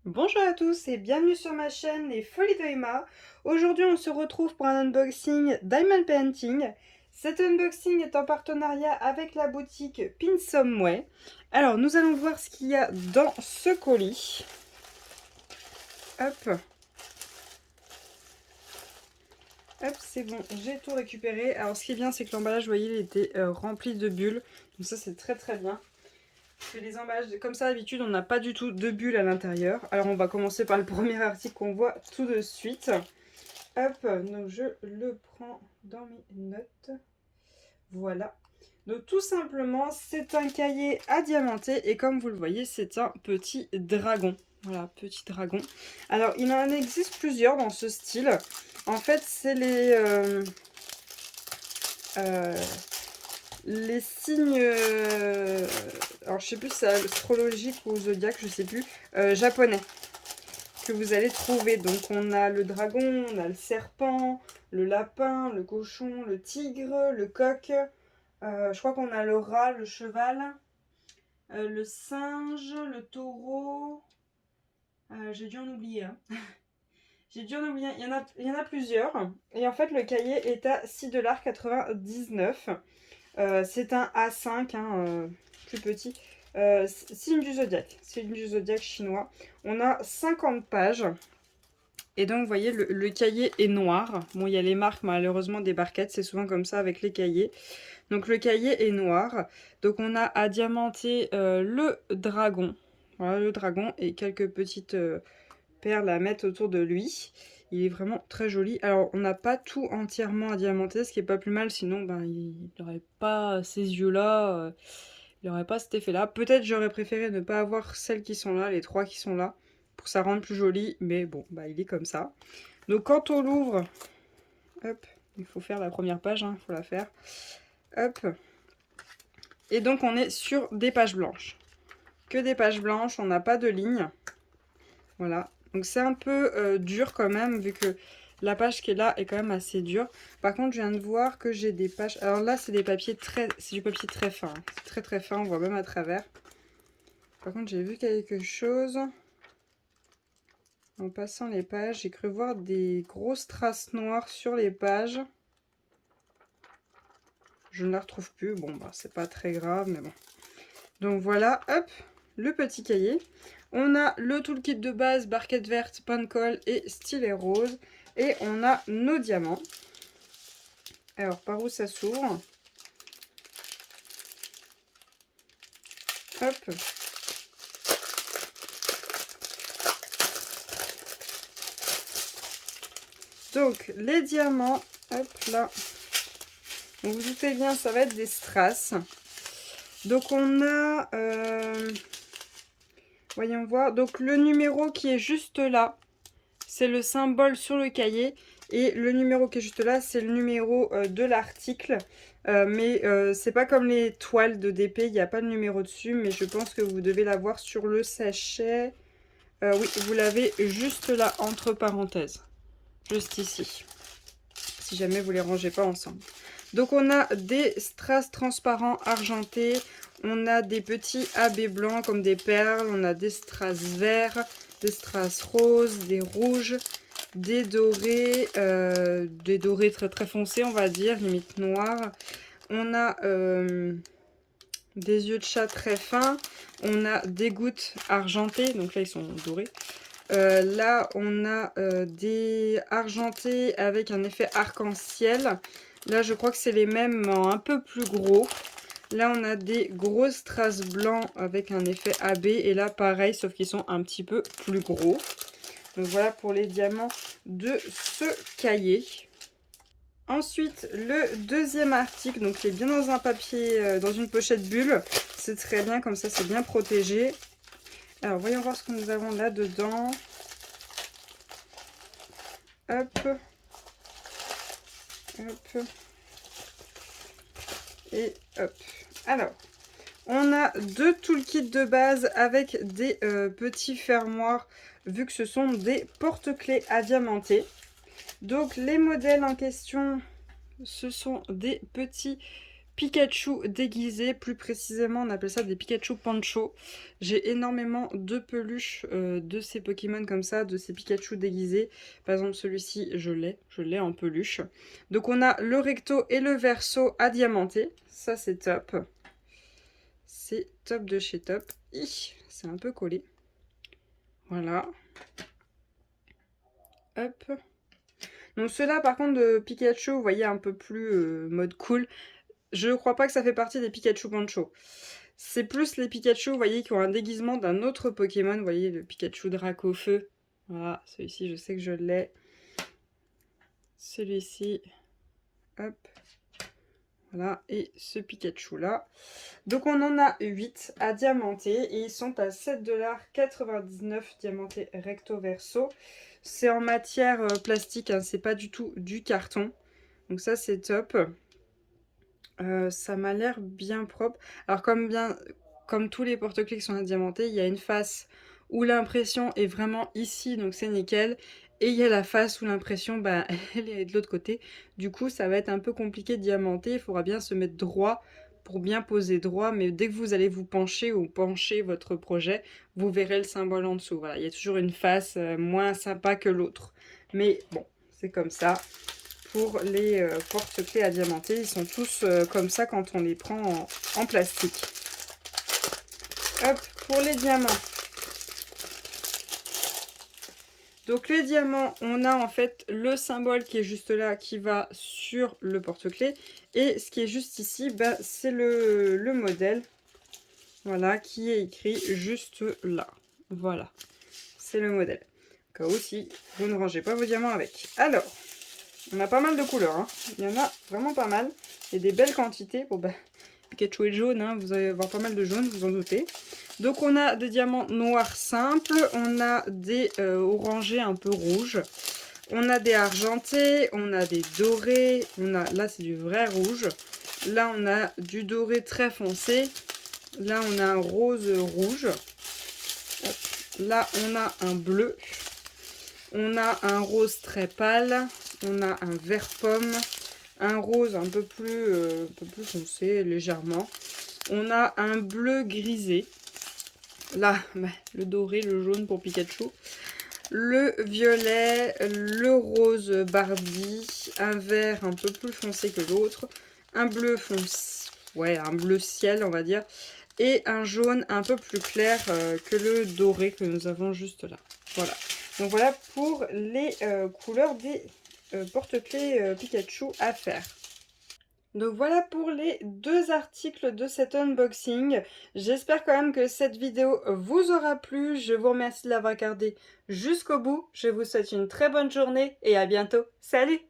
Bonjour à tous et bienvenue sur ma chaîne Les Folies de Emma. Aujourd'hui on se retrouve pour un unboxing Diamond Painting. Cet unboxing est en partenariat avec la boutique Pinsomeway. Alors nous allons voir ce qu'il y a dans ce colis. Hop. Hop, c'est bon, j'ai tout récupéré. Alors ce qui est bien, c'est que l'emballage, vous voyez, il était rempli de bulles. Donc ça c'est très très bien. Que les emballages comme ça d'habitude on n'a pas du tout de bulles à l'intérieur. Alors on va commencer par le premier article qu'on voit tout de suite. Hop, donc je le prends dans mes notes. Voilà. Donc tout simplement c'est un cahier à diamanter et comme vous le voyez c'est un petit dragon. Voilà, petit dragon. Alors il en existe plusieurs dans ce style. En fait c'est les signes, alors je sais plus si c'est astrologique ou zodiaque, je sais plus, japonais, que vous allez trouver. Donc on a le dragon, on a le serpent, le lapin, le cochon, le tigre, le coq, je crois qu'on a le rat, le cheval, le singe, le taureau, j'ai dû en oublier, hein. J'ai dû en oublier, il y en a plusieurs. Et en fait le cahier est à 6,99 $. C'est un A5, hein, plus petit. Signe du zodiaque chinois. On a 50 pages. Et donc, vous voyez, le cahier est noir. Bon, il y a les marques, malheureusement, des barquettes. C'est souvent comme ça avec les cahiers. Donc, le cahier est noir. Donc, on a à diamanter le dragon. Voilà, le dragon et quelques petites perles à mettre autour de lui. Il est vraiment très joli. Alors, on n'a pas tout entièrement à diamanter, ce qui est pas plus mal, sinon, ben, il n'aurait pas ces yeux-là, il n'aurait pas cet effet-là. Peut-être j'aurais préféré ne pas avoir celles qui sont là, les trois qui sont là, pour que ça rende plus joli, mais bon, bah, il est comme ça. Donc, quand on l'ouvre, hop, il faut faire la première page, il faut la faire, hop. Et donc, on est sur des pages blanches. Que des pages blanches, on n'a pas de ligne. Voilà. Donc c'est un peu dur quand même, vu que la page qui est là est quand même assez dure. Par contre, je viens de voir que j'ai des pages... Alors là, c'est du papier très fin. C'est très très fin, on voit même à travers. Par contre, j'ai vu quelque chose. En passant les pages, j'ai cru voir des grosses traces noires sur les pages. Je ne la retrouve plus. Bon, bah, c'est pas très grave, mais bon. Donc voilà, hop, le petit cahier. On a le toolkit de base, barquette verte, pain de colle et stylet rose. Et on a nos diamants. Alors, par où ça s'ouvre? Hop. Donc, les diamants, hop là. Donc, vous doutez bien, ça va être des strass. Donc, on a... voyons voir. Donc, le numéro qui est juste là, c'est le symbole sur le cahier. Et le numéro qui est juste là, c'est le numéro de l'article. Mais c'est pas comme les toiles de DP, il n'y a pas de numéro dessus. Mais je pense que vous devez l'avoir sur le sachet. Oui, vous l'avez juste là, entre parenthèses. Juste ici. Si jamais vous les rangez pas ensemble. Donc on a des strass transparents argentés. On a des petits AB blancs comme des perles. On a des strass verts, des strass roses, des rouges, des dorés très très foncés on va dire, limite noirs. On a des yeux de chat très fins. On a des gouttes argentées, donc là ils sont dorés. Là on a des argentés avec un effet arc-en-ciel. Là je crois que c'est les mêmes mais un peu plus gros. Là on a des grosses strass blancs avec un effet AB. Et là pareil, sauf qu'ils sont un petit peu plus gros. Donc voilà pour les diamants de ce cahier. Ensuite, le deuxième article, donc il est bien dans un papier, dans une pochette bulle. C'est très bien, comme ça c'est bien protégé. Alors voyons voir ce que nous avons là-dedans. Hop. Hop. Et hop. Alors, on a deux toolkits de base avec des petits fermoirs, vu que ce sont des porte-clés à diamanter. Donc les modèles en question, ce sont des petits Pikachu déguisés, plus précisément on appelle ça des Pikachu Pancho. J'ai énormément de peluches de ces Pokémon comme ça, de ces Pikachu déguisés. Par exemple celui-ci je l'ai en peluche. Donc on a le recto et le verso à diamanter, ça c'est top. C'est top de chez top. C'est un peu collé. Voilà. Hop. Donc ceux-là par contre de Pikachu, vous voyez un peu plus mode cool. Je crois pas que ça fait partie des Pikachu Pancho. C'est plus les Pikachu, vous voyez, qui ont un déguisement d'un autre Pokémon. Vous voyez, le Pikachu Dracofeu. Voilà, celui-ci, je sais que je l'ai. Celui-ci. Hop. Voilà, et ce Pikachu-là. Donc on en a 8 à diamanter et ils sont à 7,99$ diamantés recto verso. C'est en matière plastique, hein, c'est pas du tout du carton. Donc ça c'est top. Ça m'a l'air bien propre. Alors comme tous les porte-clés qui sont à diamanter, il y a une face où l'impression est vraiment ici, donc c'est nickel. Et il y a la face où l'impression, bah, elle est de l'autre côté. Du coup, ça va être un peu compliqué de diamanter. Il faudra bien se mettre droit pour bien poser droit. Mais dès que vous allez vous pencher ou pencher votre projet, vous verrez le symbole en dessous. Voilà, il y a toujours une face moins sympa que l'autre. Mais bon, c'est comme ça. Pour les porte-clés à diamanter, ils sont tous comme ça quand on les prend en plastique. Hop, pour les diamants. Donc les diamants, on a en fait le symbole qui est juste là, qui va sur le porte-clés. Et ce qui est juste ici, bah, c'est le modèle. Voilà, qui est écrit juste là. Voilà, c'est le modèle. Au cas où si vous ne rangez pas vos diamants avec. Alors, on a pas mal de couleurs, hein. Il y en a vraiment pas mal. Et des belles quantités. Bon, bah, Pikachu est jaune, hein. Vous allez avoir pas mal de jaune, vous en doutez. Donc on a des diamants noirs simples, on a des orangés un peu rouges, on a des argentés, on a des dorés, là c'est du vrai rouge, là on a du doré très foncé, là on a un rose rouge, là on a un bleu, on a un rose très pâle, on a un vert pomme, un rose un peu plus foncé légèrement, on a un bleu grisé. Là, bah, le doré, le jaune pour Pikachu. Le violet, le rose Barbie, un vert un peu plus foncé que l'autre, un bleu foncé, ouais, un bleu ciel on va dire, et un jaune un peu plus clair que le doré que nous avons juste là. Voilà. Donc voilà pour les couleurs des porte-clés Pikachu à faire. Donc voilà pour les 2 articles de cet unboxing. J'espère quand même que cette vidéo vous aura plu. Je vous remercie de l'avoir regardé jusqu'au bout. Je vous souhaite une très bonne journée et à bientôt. Salut!